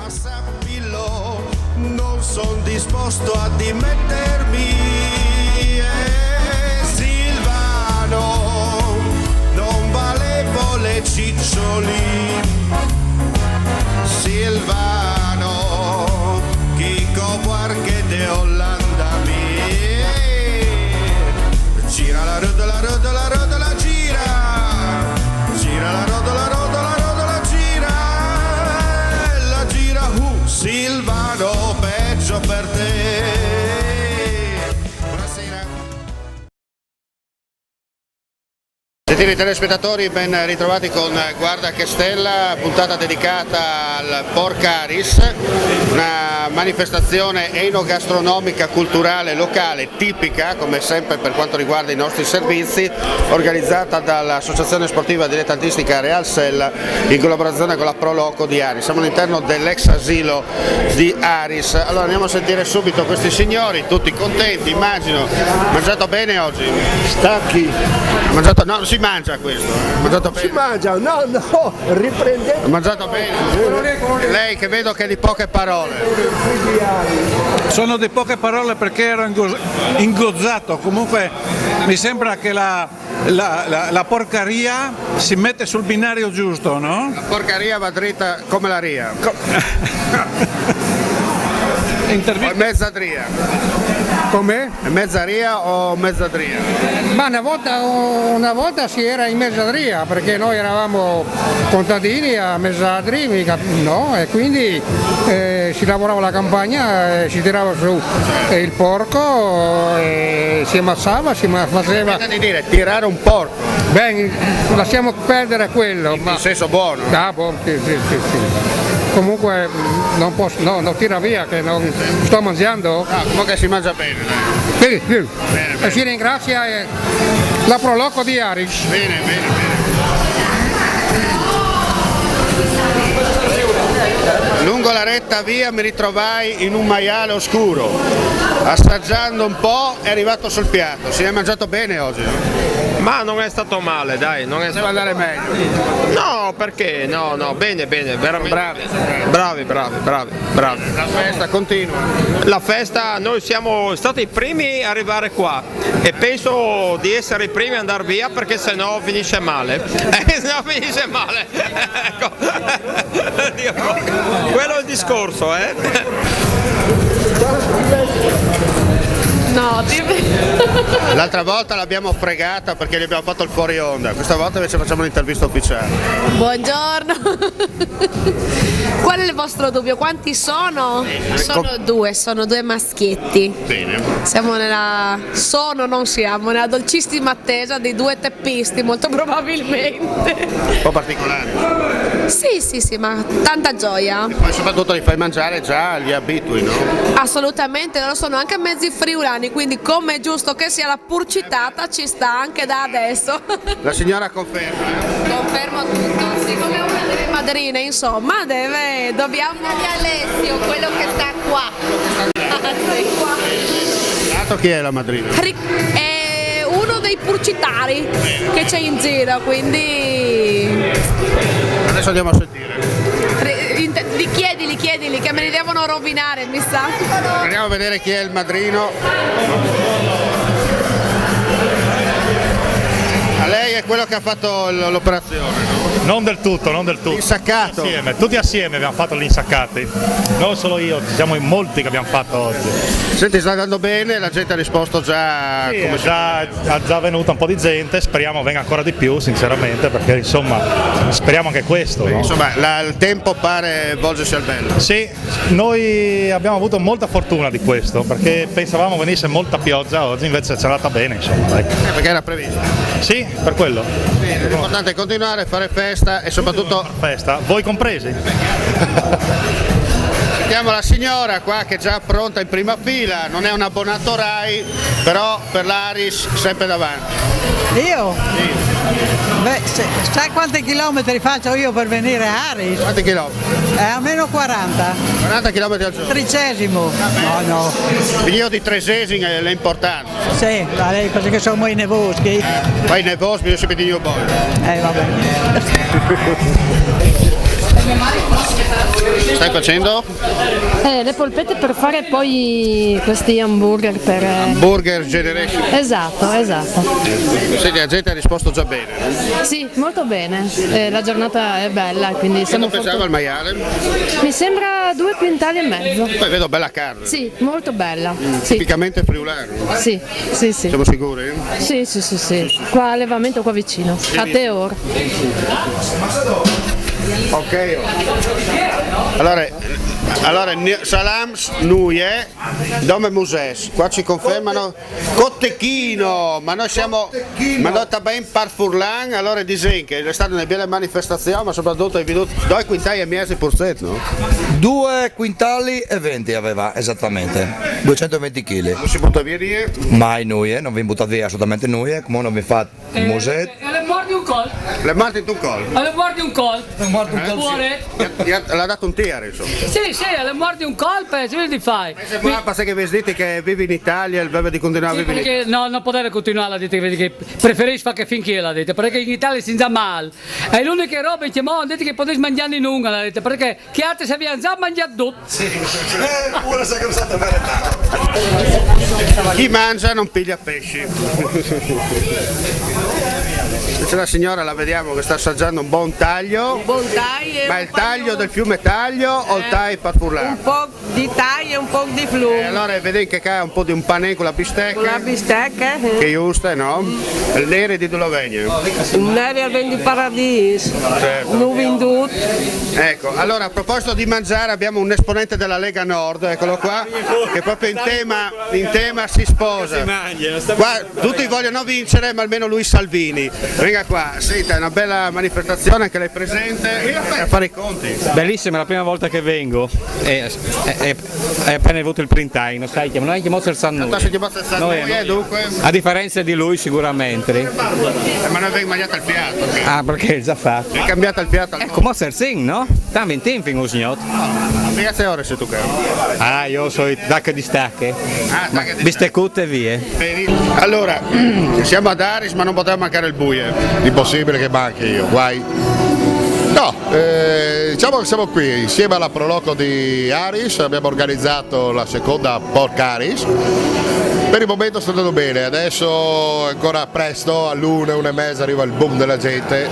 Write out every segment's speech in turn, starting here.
Ma sappilo, non son disposto a dimettermi. Silvano, non valevo le ciccioli. Silvano, Chico Buarque de Hollanda mi. Gira la rotola, rotola, rotola, gira. Gira la rotola, rotola, rotola, gira. La gira, Silvano, peggio per te. Gentili telespettatori, ben ritrovati con Guarda che Stella, puntata dedicata al Porcaris, una manifestazione enogastronomica culturale locale tipica, come sempre per quanto riguarda i nostri servizi, organizzata dall'Associazione Sportiva Dilettantistica Real Sella in collaborazione con la Pro Loco di Aris. Siamo all'interno dell'ex asilo di Aris. Allora andiamo a sentire subito questi signori, tutti contenti, immagino. Mangiato bene oggi? Stacchi. Mangiato, no, si mangia questo, mangiato bene. Si mangia, no, riprendete. Mangiato bene. Lei che vedo che è di poche parole. Sono di poche parole perché ero ingozzato, comunque mi sembra che la porcaria si mette sul binario giusto, no? La porcaria va dritta come la ria. O mezzadria. Com'è? È mezzaria o mezzadria? Ma una volta si era in mezzadria perché noi eravamo contadini a mezzadri, no? E quindi si lavorava la campagna, si tirava su il porco, si ammassava, si faceva. Aspetta di dire, tirare un porco. Beh, lasciamo perdere quello. In senso buono. Ah, buono, sì. Comunque non posso, non tira via che non sto mangiando. No, comunque si mangia bene. Sì. Bene. E si ringrazia la Pro Loco di Aris. Bene. Lungo la retta via mi ritrovai in un maiale oscuro, assaggiando un po' è arrivato sul piatto. Si è mangiato bene oggi? Ma non è stato male, dai, non è Poteva andare meglio. No, perché? No, bene, veramente. Bravi. La festa continua. La festa, noi siamo stati i primi a arrivare qua e penso di essere i primi a andare via perché sennò finisce male. Ecco. Quello è il discorso, No, L'altra volta l'abbiamo fregata perché gli abbiamo fatto il fuori onda, questa volta invece facciamo un'intervista ufficiale. Buongiorno. Qual è il vostro dubbio? Quanti sono? Sono due maschietti. Bene. Non siamo nella dolcissima attesa di due teppisti, molto probabilmente. Un po' particolare. Sì, ma tanta gioia. E poi soprattutto li fai mangiare già agli abitui, no? Assolutamente, loro sono anche mezzi friulani, quindi come è giusto che sia la purcitata ci sta anche da adesso. La signora conferma. Confermo tutto, siccome una delle madrine, insomma, dobbiamo di Alessio, quello che sta qua. Dato chi è la madrina? È uno dei purcitari che c'è in giro, quindi Adesso andiamo a sentire. chiedili che me li devono rovinare, mi sa. Andiamo a vedere chi è il madrino. A lei è quello che ha fatto l'operazione, no? Non del tutto. Insaccato. Tutti assieme abbiamo fatto gli insaccati. Non solo io, siamo in molti che abbiamo fatto oggi. Senti, sta andando bene, la gente ha risposto già Sì, come ha già venuta un po' di gente, speriamo venga ancora di più sinceramente, perché insomma speriamo anche questo. No? Insomma, il tempo pare volgersi al bello. Sì, noi abbiamo avuto molta fortuna di questo, perché pensavamo venisse molta pioggia oggi, invece ci è andata bene, insomma. Ecco. Perché era previsto. Sì, per quello. Bene, l'importante è continuare a fare festa e soprattutto festa, voi compresi. Sentiamo la signora qua che è già pronta in prima fila, non è un abbonato Rai, però per l'Aris sempre davanti. Io? Sì. Beh, sai quanti chilometri faccio io per venire a Aris? Quanti chilometri? Almeno 40. 40 chilometri al giorno. Tricesimo. No. Io di tresesimi è l'importante. Sì, vale, così che sono i nevoschi. Poi nei boschi io si vede io poi. Vabbè. stai facendo? Le polpette per fare poi questi hamburger per... Burger Generation. Esatto. Senti, la gente ha risposto già bene. Sì, molto bene. La giornata è bella, quindi siamo Quanto pesava il maiale? Mi sembra 2,5 quintali. Poi vedo bella carne. Sì, molto bella. Sì. Tipicamente friulano. Sì. Siamo sicuri? Sì. Qua allevamento qua vicino, a Teor. Ok. Allora salams nuie, dome muses. Qua ci confermano Cottechino, ma noi siamo mandata ben par Furlan, allora dicono che è stata una bella manifestazione, ma soprattutto hai veduto 2 quintali e mezzo per set, no? 2 quintali e 20 aveva esattamente, 220 kg. Non si butta via lì? Mai noi, non vi buttate via assolutamente noi, come non vi fa il muset. Le mordi un col. Le mordi un col? Le mordi un col. L'ha dato un tiro, insomma. Sì, le mordi un colpo e che fai? Se vuoi che vi dite che vivi in Italia e deve di continuare a vivere in Italia. No, non potete continuare a dire che preferisci fare che finché la dite, perché in Italia si già male. È l'unica roba che mo dite che potete mangiare in lunga, la dite, perché chi altri se vi hanno già mangiato tutto. Sì. Pure se che usate verità. Chi mangia non piglia pesci. C'è la signora, la vediamo che sta assaggiando un buon taglio. Un buon taglio. Ma il taglio del fiume Taglio o il taglio per Furlan? Un po' di taglio e un po' di flume. Allora vedete che c'è un po' di un panè con la bistecca. Con la bistecca. Che giusto, no? Il nero di dove viene? Il nero viene di Paradiso. Certo. Non venduto. Ecco, allora a proposito di mangiare abbiamo un esponente della Lega Nord, eccolo qua, che proprio in tema si sposa. Qua tutti vogliono vincere, ma almeno lui Salvini. Venga qua, senta, è una bella manifestazione, anche lei presente e a fare i conti. Bellissima, è la prima volta che vengo, è appena avuto il print time, sai, non è chiamato il San dunque? A differenza di lui sicuramente. Ma noi abbiamo mangiato il fiato. Ah, perché è già fatto. È cambiato il fiato. Ecco, ma Sersing, no? Sta 20 fin un signor. Che ore sei tu che? Ah, io sono tacca di stacche. Bisteccute e vie. Allora, siamo ad Aris ma non poteva mancare il buie. Impossibile che manchi io, guai. No, diciamo che siamo qui insieme alla Proloco di Aris, abbiamo organizzato la seconda Porca Aris. Per il momento sta andando bene, adesso è ancora presto, all'1, 1:30 arriva il boom della gente,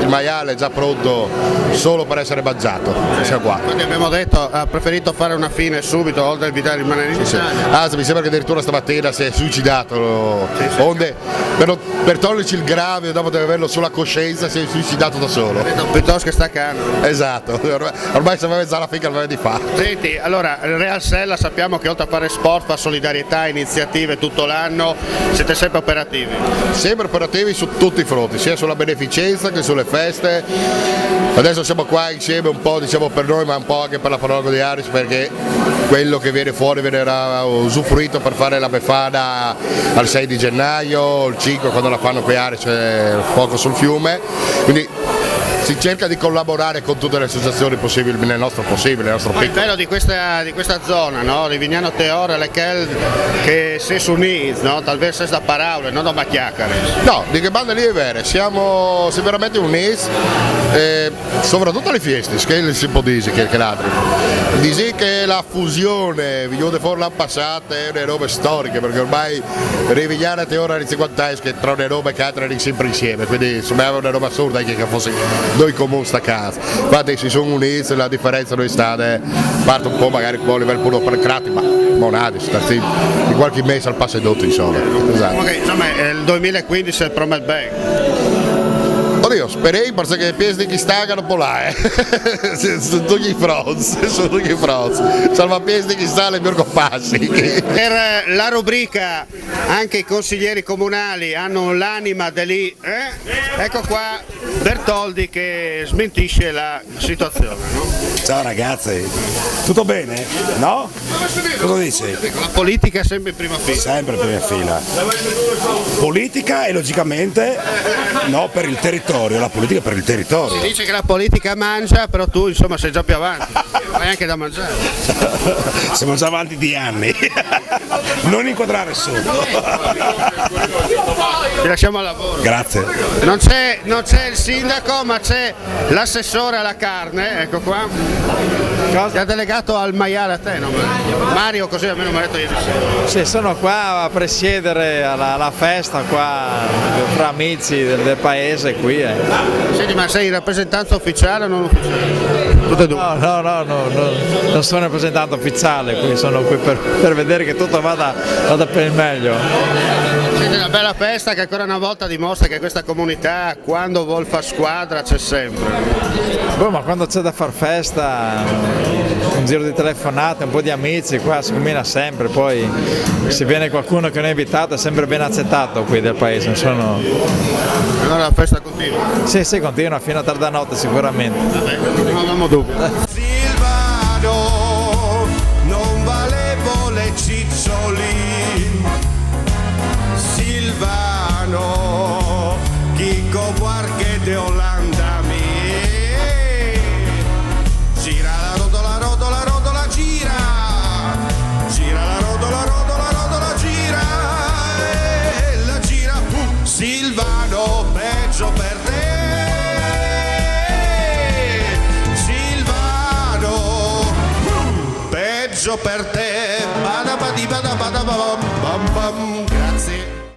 il maiale è già pronto solo per essere mangiato, siamo qua. Quindi abbiamo detto, ha preferito fare una fine subito, oltre a evitare di rimanere in Italia. Mi sembra che addirittura stamattina si è suicidato, onde per toglierci il grave dopo di averlo sulla coscienza si è suicidato da solo. Piuttosto che staccano. Esatto, ormai sapeva già la figa di fa. Senti, allora il Real Sella sappiamo che oltre a fare sport fa solidarietà, iniziative tutto l'anno, siete sempre operativi? Sempre operativi su tutti i fronti, sia sulla beneficenza che sulle feste. Adesso siamo qua insieme un po' diciamo per noi ma un po' anche per la Proloco di Aris perché quello che viene fuori verrà usufruito per fare la Befana al 6 di gennaio, il 5 quando la fanno qui a Aris c'è il fuoco sul fiume, quindi si cerca di collaborare con tutte le associazioni possibili nel nostro piccolo. Il bello di questa zona, no? Di Vignano Teor, lequel che si unì, no? Talvez da parole, non da macchiacare. No, di che banda lì è vero, siamo veramente uniti, soprattutto alle feste, che si può dire che l'altro. Dici che la fusione, vignone fuori l'anno passato, è una roba storica, perché ormai Rivignano Teor è 50 anni che tra una roba e l'altra erano sempre insieme, quindi insomma è una roba assurda che fosse due comuni sta casa. Infatti si sono uniti, la differenza non è stata, parte un po' magari un po' a livello puro per crati, ma monadi, di qualche mese al passo tutto insomma. Esatto. Okay, insomma il 2015 è promet bene. Oddio, sperei perché i piedi che stagano un po' là, sono tutti i fronts, salva piedi che sta le mie passi. Per la rubrica anche i consiglieri comunali hanno l'anima di lì, ecco qua Bertoldi che smentisce la situazione. No? Ciao ragazzi, Tutto bene? No? Cosa dici? La politica è sempre in prima fila. Sempre in prima fila. Politica e logicamente no per il territorio, la politica per il territorio. Si dice che la politica mangia, però tu insomma sei già più avanti, hai anche da mangiare. Siamo già avanti di anni. Non inquadrare sotto. Ti lasciamo al lavoro. Grazie. Non c'è il sindaco, ma c'è l'assessore alla carne, ecco qua. Ti ha delegato al maiale a te, no? Mario, così almeno mi ha detto ieri sera. Sì, sono qua a presiedere alla festa qua fra amici del paese qui. Senti, ma sei in rappresentanza ufficiale o non ufficiale? Tutte e due. No, non sono rappresentante ufficiale, qui sono qui per vedere che tutto vada per il meglio. Siete una bella festa che ancora una volta dimostra che questa comunità quando vuol far squadra c'è sempre. Ma quando c'è da far festa, un giro di telefonate, un po' di amici, qua si combina sempre, poi se viene qualcuno che non è invitato è sempre ben accettato qui del paese. Allora la festa continua? Sì, continua fino a tarda notte sicuramente. Vabbè, non avevamo dubbi. Silvano, non valevo le ciccioli. Silvano, Chico Guarche de Olanda mi. Gira la rotola, rotola, rotola, gira. Gira la rotola, rotola, rotola, gira. E la gira, Silvano, peggio per te. Silvano, peggio per te. Bada badi bada bada bam bam bam.